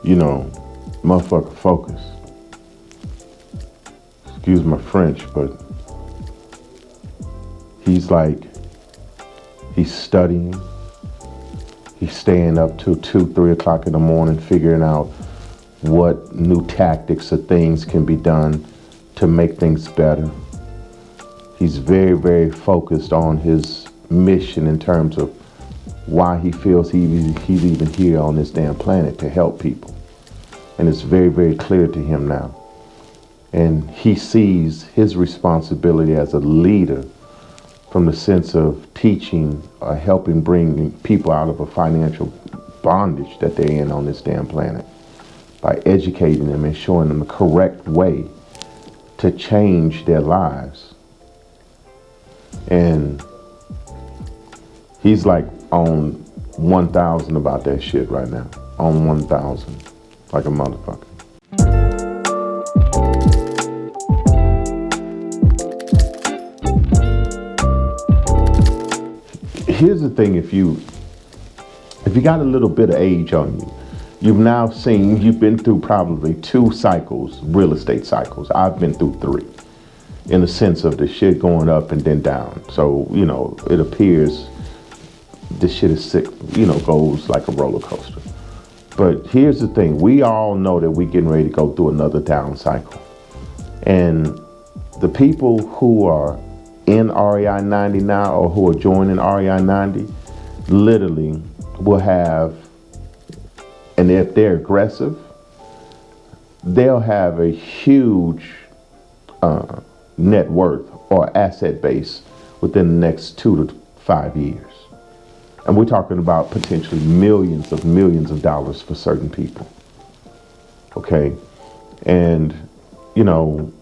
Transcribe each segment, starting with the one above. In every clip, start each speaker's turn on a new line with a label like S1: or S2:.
S1: you know, motherfucker focus. Excuse my French, but he's studying. He's staying up till 2, 3 o'clock in the morning, figuring out what new tactics or things can be done to make things better. He's very, very focused on his mission in terms of why he feels he's even here on this damn planet to help people. And it's very, very clear to him now. And he sees his responsibility as a leader from the sense of teaching or helping bring people out of a financial bondage that they're in on this damn planet by educating them and showing them the correct way to change their lives. And he's like on 1,000 about that shit right now. On 1,000, like a motherfucker. Here's the thing, if you got a little bit of age on you, you've been through probably 2 cycles, real estate cycles. I've been through 3, in the sense of the shit going up and then down. So, you know, it appears this shit is sick, you know, goes like a roller coaster. But here's the thing, we all know that we're getting ready to go through another down cycle. And the people who are in REI 90 now, or who are joining REI 90, literally will have, and if they're aggressive, they'll have a huge net worth or asset base within the next 2 to 5 years. And we're talking about potentially millions of dollars for certain people. Okay. And, you know,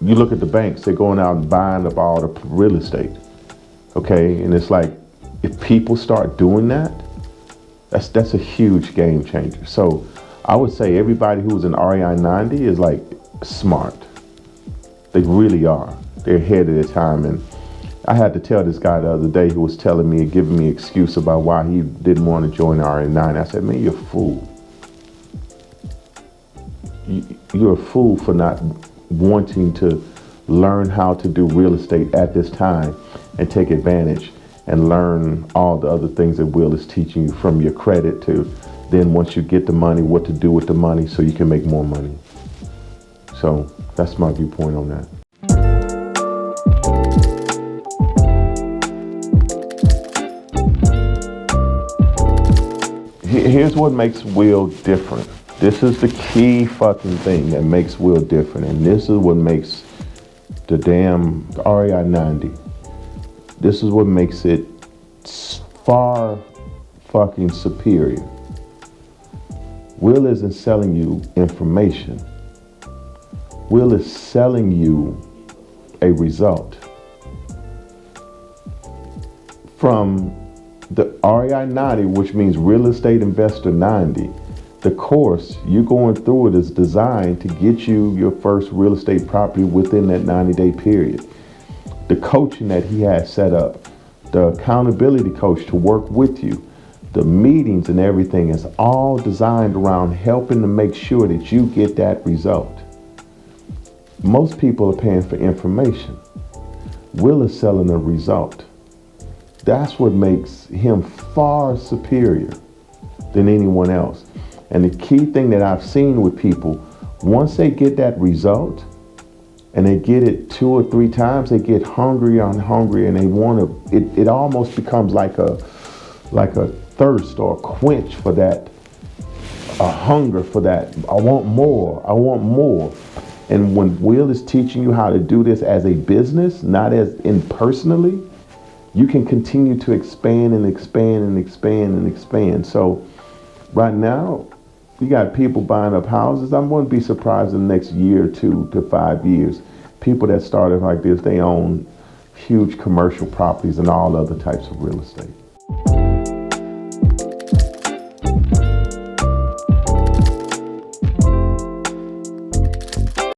S1: you look at the banks, they're going out and buying up all the real estate. Okay. And it's like, if people start doing that, that's a huge game changer. So I would say everybody who's in REI 90 is like smart. They really are. They're ahead of their time. And I had to tell this guy the other day who was telling me, giving me an excuse about why he didn't want to join REI 90. I said, man, you're a fool. You're a fool for not wanting to learn how to do real estate at this time and take advantage and learn all the other things that Will is teaching you, from your credit to then once you get the money, what to do with the money so you can make more money. So that's my viewpoint on that. Here's what makes Will different. This is the key fucking thing that makes Will different. And this is what makes the damn REI 90. This is what makes it far fucking superior. Will isn't selling you information. Will is selling you a result. From the REI 90, which means Real Estate Investor 90, the course, you going through it is designed to get you your first real estate property within that 90-day period. The coaching that he has set up, the accountability coach to work with you, the meetings and everything is all designed around helping to make sure that you get that result. Most people are paying for information. Will is selling a result. That's what makes him far superior than anyone else. And the key thing that I've seen with people, once they get that result and they get it 2 or 3 times, they get hungrier and hungrier, and they want to, it almost becomes like a thirst or a quench for that, a hunger for that. I want more, I want more. And when Will is teaching you how to do this as a business, not as in personally, you can continue to expand and expand and expand and expand. So right now, you got people buying up houses. I wouldn't be surprised in the next year or 2 to 5 years. People that started like this, they own huge commercial properties and all other types of real estate.